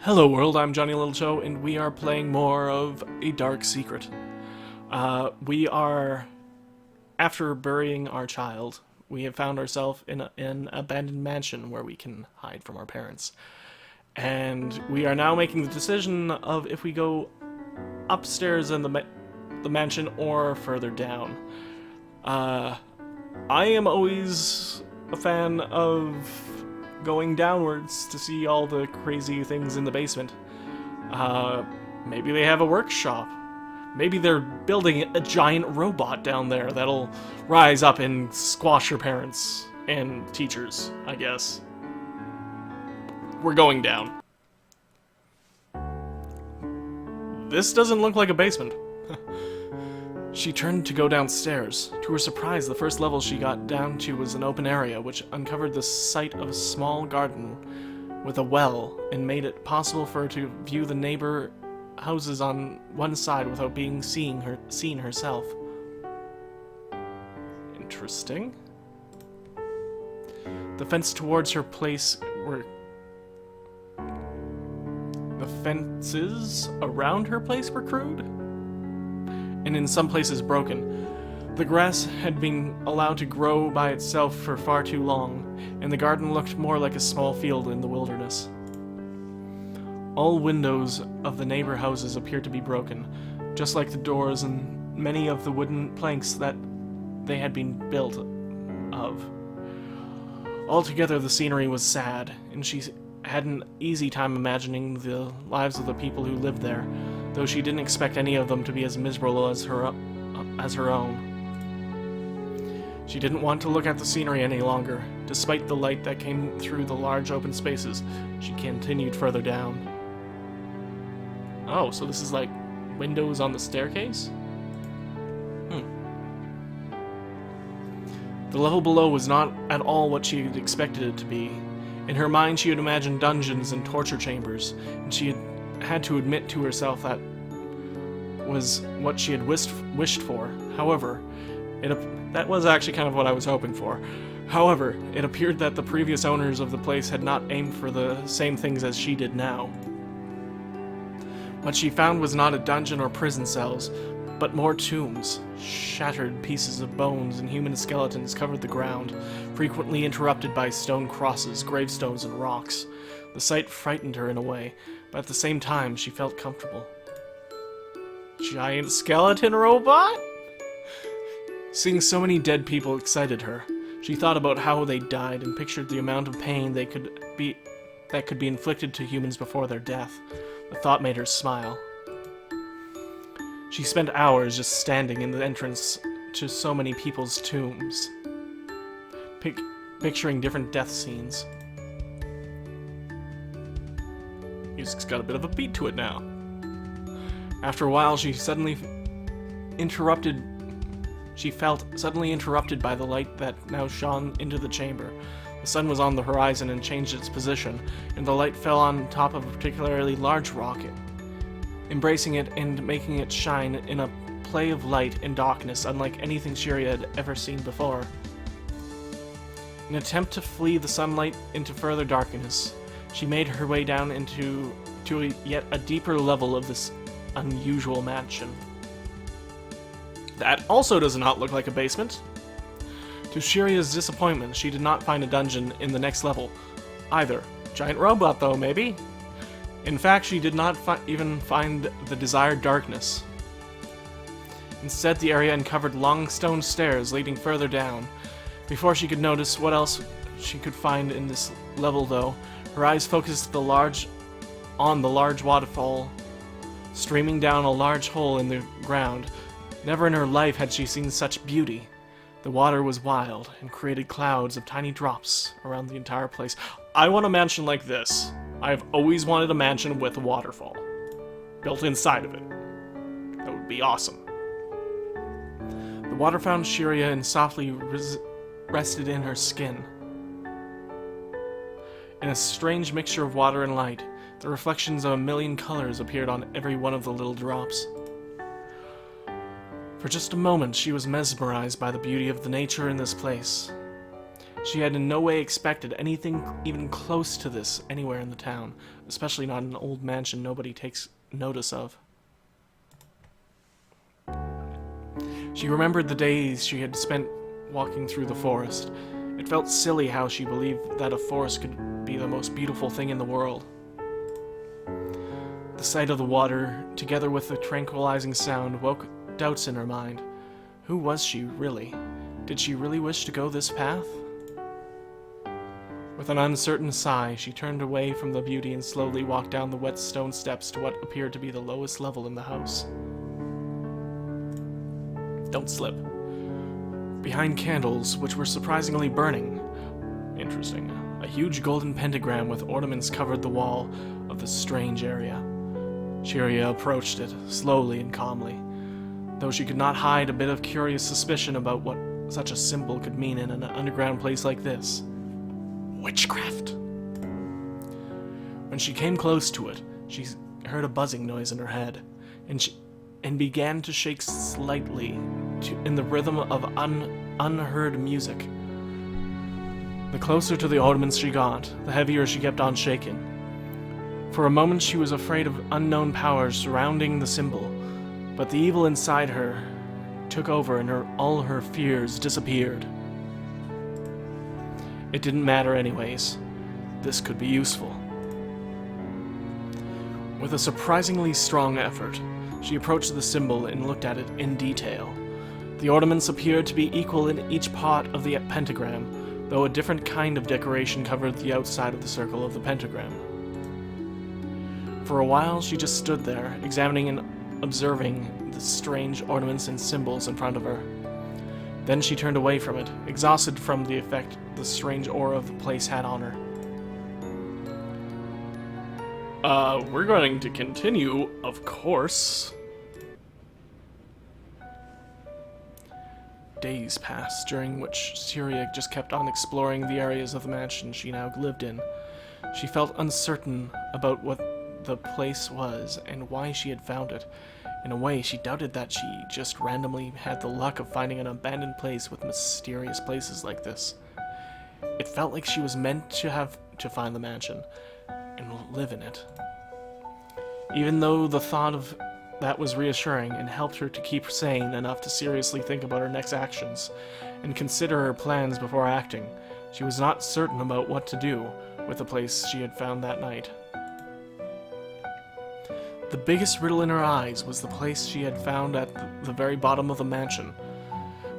Hello world, I'm Johnyliltoe, and we are playing more of A Dark Secret. We are, after burying our child, we have found ourselves in an abandoned mansion where we can hide from our parents. And we are now making the decision of if we go upstairs in the mansion or further down. I am always a fan of going downwards to see all the crazy things in the basement. Maybe they have a workshop. Maybe they're building a giant robot down there that'll rise up and squash your parents and teachers, I guess. We're going down. This doesn't look like a basement. She turned to go downstairs. To her surprise, the first level she got down to was an open area, which uncovered the site of a small garden with a well, and made it possible for her to view the neighbor houses on one side without being seen herself. Interesting. The fence towards her place were... The fences around her place were crude, and in some places broken. The grass had been allowed to grow by itself for far too long, and the garden looked more like a small field in the wilderness. All windows of the neighbor houses appeared to be broken, just like the doors and many of the wooden planks that they had been built of. Altogether, the scenery was sad, and she had an easy time imagining the lives of the people who lived there, though she didn't expect any of them to be as miserable as her own. She didn't want to look at the scenery any longer. Despite the light that came through the large open spaces, she continued further down. Oh, so this is like windows on the staircase? The level below was not at all what she had expected it to be. In her mind, she had imagined dungeons and torture chambers, and she had to admit to herself that was what she had wished for. However, that was actually kind of what I was hoping for. However, it appeared that the previous owners of the place had not aimed for the same things as she did now. What she found was not a dungeon or prison cells, but more tombs. Shattered pieces of bones and human skeletons covered the ground, frequently interrupted by stone crosses, gravestones, and rocks. The sight frightened her in a way, but at the same time she felt comfortable. Giant skeleton robot? Seeing so many dead people excited her. She thought about how they died and pictured the amount of pain that could be inflicted to humans before their death. The thought made her smile. She spent hours just standing in the entrance to so many people's tombs, picturing different death scenes. Music's got a bit of a beat to it now. After a while, she felt suddenly interrupted by the light that now shone into the chamber. The sun was on the horizon and changed its position, and the light fell on top of a particularly large rock, embracing it and making it shine in a play of light and darkness unlike anything Shiria had ever seen before. In an attempt to flee the sunlight into further darkness, she made her way down into yet a deeper level of this unusual mansion. That also does not look like a basement. To Shiria's disappointment, she did not find a dungeon in the next level either. Giant robot though, maybe? In fact, she did not even find the desired darkness. Instead, the area uncovered long stone stairs leading further down. Before she could notice what else she could find in this level, though, her eyes focused on the large waterfall streaming down a large hole in the ground. Never in her life had she seen such beauty. The water was wild and created clouds of tiny drops around the entire place. I want a mansion like this. I've always wanted a mansion with a waterfall built inside of it. That would be awesome. The water found Shiria and softly rested in her skin. In a strange mixture of water and light, the reflections of a million colors appeared on every one of the little drops. For just a moment, she was mesmerized by the beauty of the nature in this place. She had in no way expected anything even close to this anywhere in the town, especially not an old mansion nobody takes notice of. She remembered the days she had spent walking through the forest. It felt silly how she believed that a forest could be the most beautiful thing in the world. The sight of the water, together with the tranquilizing sound, woke doubts in her mind. Who was she, really? Did she really wish to go this path? With an uncertain sigh, she turned away from the beauty and slowly walked down the wet stone steps to what appeared to be the lowest level in the house. Don't slip. Behind candles, which were surprisingly burning. Interesting. A huge golden pentagram with ornaments covered the wall of this strange area. Shiria approached it, slowly and calmly, though she could not hide a bit of curious suspicion about what such a symbol could mean in an underground place like this. Witchcraft! When she came close to it, she heard a buzzing noise in her head, and began to shake slightly in the rhythm of unheard music. The closer to the ornaments she got, the heavier she kept on shaking. For a moment she was afraid of unknown powers surrounding the symbol, but the evil inside her took over and all her fears disappeared. It didn't matter anyways. This could be useful. With a surprisingly strong effort, she approached the symbol and looked at it in detail. The ornaments appeared to be equal in each part of the pentagram, though a different kind of decoration covered the outside of the circle of the pentagram. For a while, she just stood there, examining and observing the strange ornaments and symbols in front of her. Then she turned away from it, exhausted from the effect the strange aura of the place had on her. We're going to continue, of course. Days passed, during which Syria just kept on exploring the areas of the mansion she now lived in. She felt uncertain about what the place was and why she had found it. In a way, she doubted that she just randomly had the luck of finding an abandoned place with mysterious places like this. It felt like she was meant to have to find the mansion and live in it. Even though the thought of that was reassuring and helped her to keep sane enough to seriously think about her next actions and consider her plans before acting, she was not certain about what to do with the place she had found that night. The biggest riddle in her eyes was the place she had found at the very bottom of the mansion.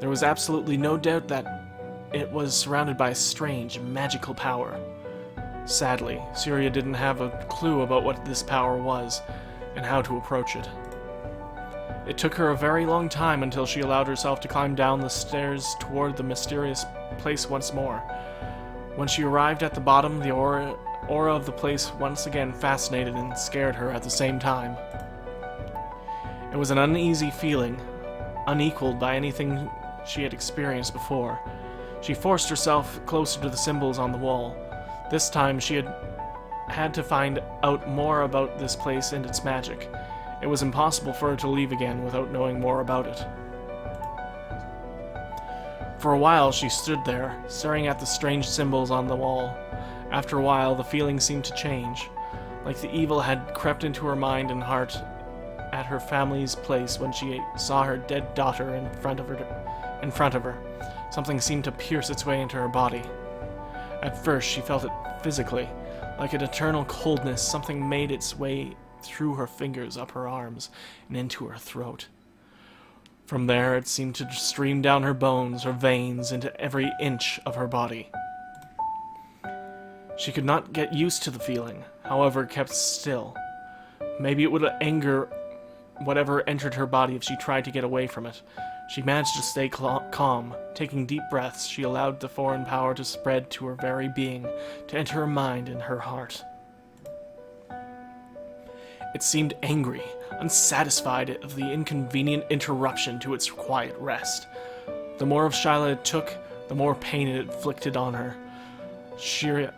There was absolutely no doubt that it was surrounded by a strange, magical power. Sadly, Syria didn't have a clue about what this power was and how to approach it. It took her a very long time until she allowed herself to climb down the stairs toward the mysterious place once more. When she arrived at the bottom, the aura of the place once again fascinated and scared her at the same time. It was an uneasy feeling, unequaled by anything she had experienced before. She forced herself closer to the symbols on the wall. This time she had to find out more about this place and its magic. It was impossible for her to leave again without knowing more about it. For a while she stood there, staring at the strange symbols on the wall. After a while, the feeling seemed to change, like the evil had crept into her mind and heart at her family's place when she saw her dead daughter in front of her. Something seemed to pierce its way into her body. At first, she felt it physically, like an eternal coldness. Something made its way through her fingers, up her arms, and into her throat. From there, it seemed to stream down her bones, her veins, into every inch of her body. She could not get used to the feeling, however, kept still. Maybe it would anger whatever entered her body if she tried to get away from it. She managed to stay calm. Taking deep breaths, she allowed the foreign power to spread to her very being, to enter her mind and her heart. It seemed angry, unsatisfied of the inconvenient interruption to its quiet rest. The more of Shyla it took, the more pain it inflicted on her. Shiria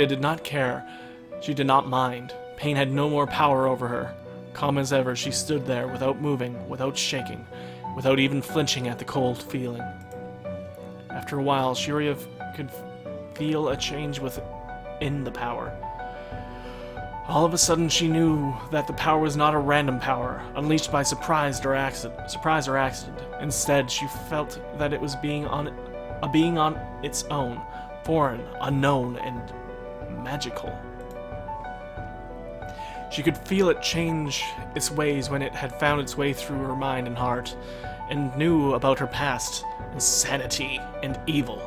did not care. She did not mind. Pain had no more power over her. Calm as ever, she stood there without moving, without shaking, without even flinching at the cold feeling. After a while, Shiria could feel a change within the power. All of a sudden, she knew that the power was not a random power, unleashed by surprise or accident. Instead, she felt that it was a being on its own, foreign, unknown, and magical. She could feel it change its ways when it had found its way through her mind and heart, and knew about her past, insanity, and evil.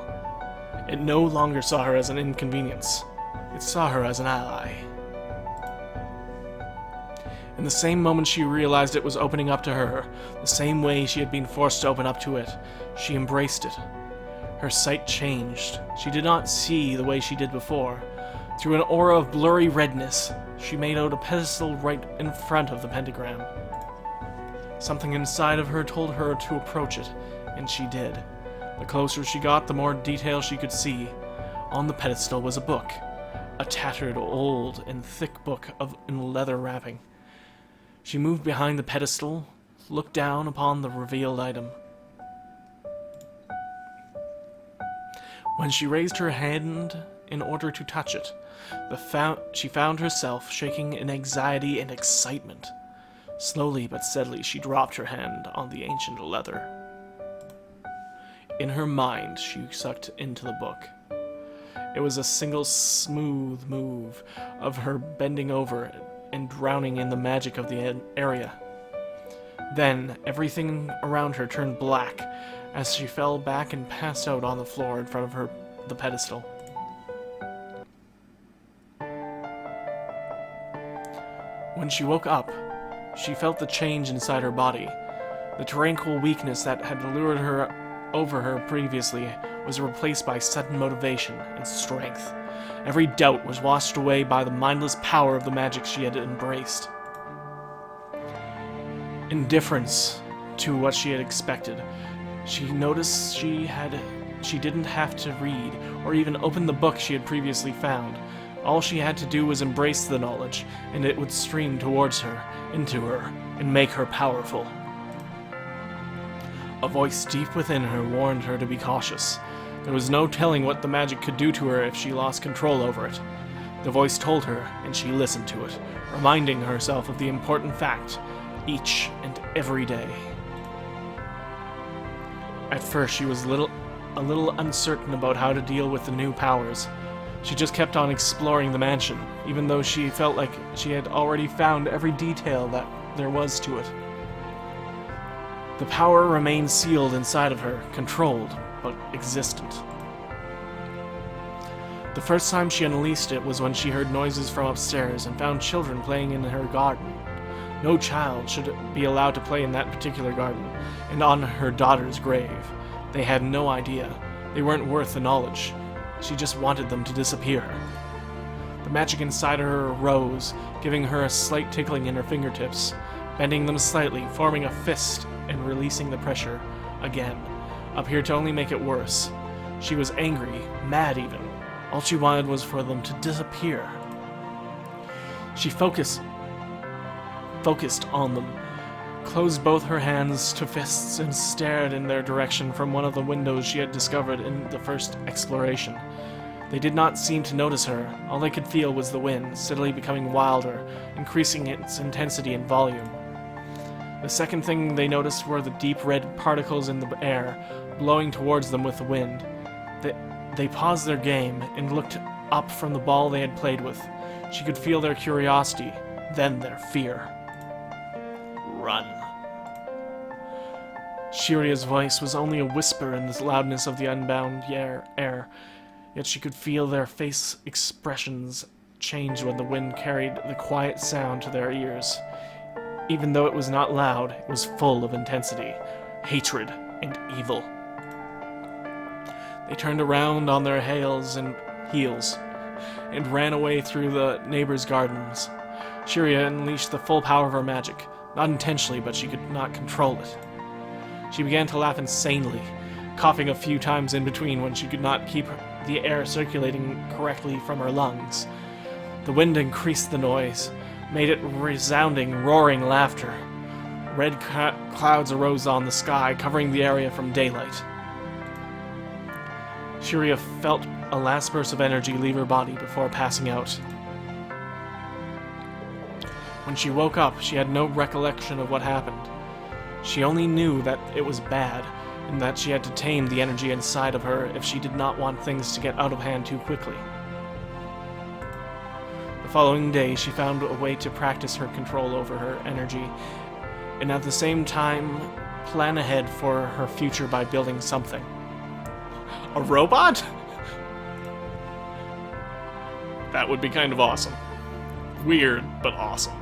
It no longer saw her as an inconvenience. It saw her as an ally. In the same moment she realized it was opening up to her, the same way she had been forced to open up to it, she embraced it. Her sight changed. She did not see the way she did before. Through an aura of blurry redness, she made out a pedestal right in front of the pentagram. Something inside of her told her to approach it, and she did. The closer she got, the more detail she could see. On the pedestal was a book, a tattered, old, and thick book in leather wrapping. She moved behind the pedestal, looked down upon the revealed item. When she raised her hand in order to touch it, she found herself shaking in anxiety and excitement. Slowly but steadily, she dropped her hand on the ancient leather. In her mind, she sucked into the book. It was a single smooth move of her bending over and drowning in the magic of the area. Then, everything around her turned black as she fell back and passed out on the floor in front of the pedestal. When she woke up, she felt the change inside her body. The tranquil weakness that had lured her over her previously was replaced by sudden motivation and strength. Every doubt was washed away by the mindless power of the magic she had embraced. Indifference to what she had expected, she noticed she didn't have to read or even open the book she had previously found. All she had to do was embrace the knowledge, and it would stream towards her, into her, and make her powerful. A voice deep within her warned her to be cautious. There was no telling what the magic could do to her if she lost control over it. The voice told her, and she listened to it, reminding herself of the important fact, each and every day. At first, she was a little uncertain about how to deal with the new powers. She just kept on exploring the mansion, even though she felt like she had already found every detail that there was to it. The power remained sealed inside of her, controlled, but existent. The first time she unleashed it was when she heard noises from upstairs and found children playing in her garden. No child should be allowed to play in that particular garden, and on her daughter's grave. They had no idea. They weren't worth the knowledge. She just wanted them to disappear. The magic inside of her rose, giving her a slight tickling in her fingertips, bending them slightly, forming a fist, and releasing the pressure again, appeared to only make it worse. She was angry, mad even. All she wanted was for them to disappear. She focused on them, closed both her hands to fists, and stared in their direction from one of the windows she had discovered in the first exploration. They did not seem to notice her. All they could feel was the wind, steadily becoming wilder, increasing its intensity and volume. The second thing they noticed were the deep red particles in the air, blowing towards them with the wind. They paused their game and looked up from the ball they had played with. She could feel their curiosity, then their fear. Run. Shiria's voice was only a whisper in the loudness of the unbound air, yet she could feel their face expressions change when the wind carried the quiet sound to their ears. Even though it was not loud, it was full of intensity, hatred, and evil. They turned around on their heels and ran away through the neighbors' gardens. Shiria unleashed the full power of her magic, not intentionally, but she could not control it. She began to laugh insanely, coughing a few times in between when she could not keep the air circulating correctly from her lungs. The wind increased the noise, made it resounding, roaring laughter. Red clouds arose on the sky, covering the area from daylight. Shiria felt a last burst of energy leave her body before passing out. When she woke up, she had no recollection of what happened. She only knew that it was bad, and that she had to tame the energy inside of her if she did not want things to get out of hand too quickly. The following day, she found a way to practice her control over her energy, and at the same time, plan ahead for her future by building something. A robot? That would be kind of awesome. Weird, but awesome.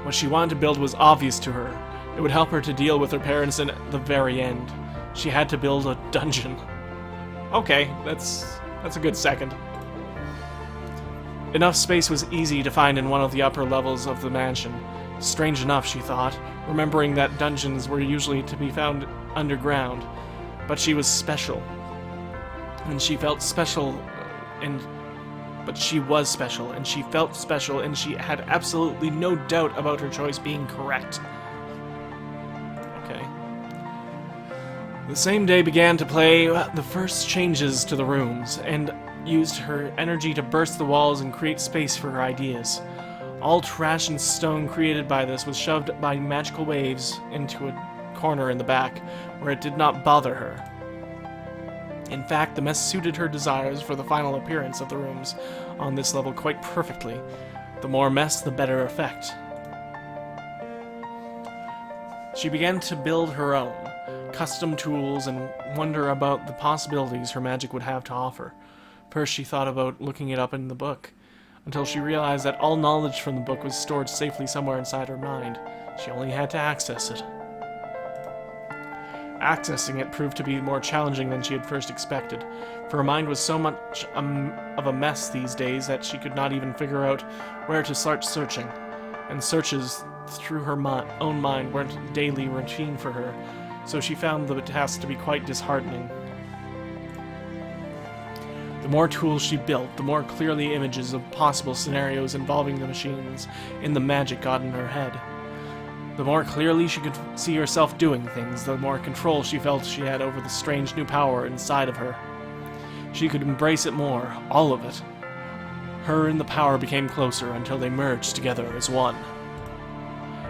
What she wanted to build was obvious to her. It would help her to deal with her parents at the very end. She had to build a dungeon. Okay, that's a good second. Enough space was easy to find in one of the upper levels of the mansion. Strange enough, she thought, remembering that dungeons were usually to be found underground. But she was special. And she felt special, But she was special, and she felt special, and she had absolutely no doubt about her choice being correct. Okay. The same day began to play the first changes to the rooms, and used her energy to burst the walls and create space for her ideas. All trash and stone created by this was shoved by magical waves into a corner in the back, where it did not bother her. In fact, the mess suited her desires for the final appearance of the rooms on this level quite perfectly. The more mess, the better effect. She began to build her own, custom tools and wonder about the possibilities her magic would have to offer. First, she thought about looking it up in the book, until she realized that all knowledge from the book was stored safely somewhere inside her mind. She only had to access it. Accessing it proved to be more challenging than she had first expected, for her mind was so much of a mess these days that she could not even figure out where to start searching, and searches through her own mind weren't daily routine for her, so she found the task to be quite disheartening. The more tools she built, the more clearly images of possible scenarios involving the machines in the magic got in her head. The more clearly she could see herself doing things, the more control she felt she had over the strange new power inside of her. She could embrace it more, all of it. Her and the power became closer until they merged together as one.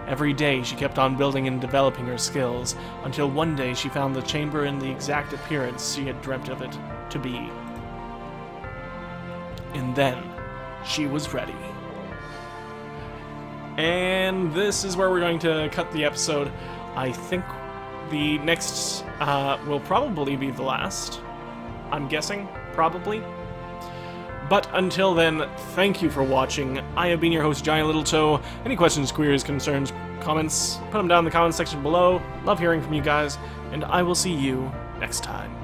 Every day she kept on building and developing her skills, until one day she found the chamber in the exact appearance she had dreamt of it to be. And then, she was ready. And this is where we're going to cut the episode. I think the next will probably be the last. I'm guessing, probably. But until then, thank you for watching. I have been your host, Johnyliltoe. Any questions, queries, concerns, comments, put them down in the comments section below. Love hearing from you guys, and I will see you next time.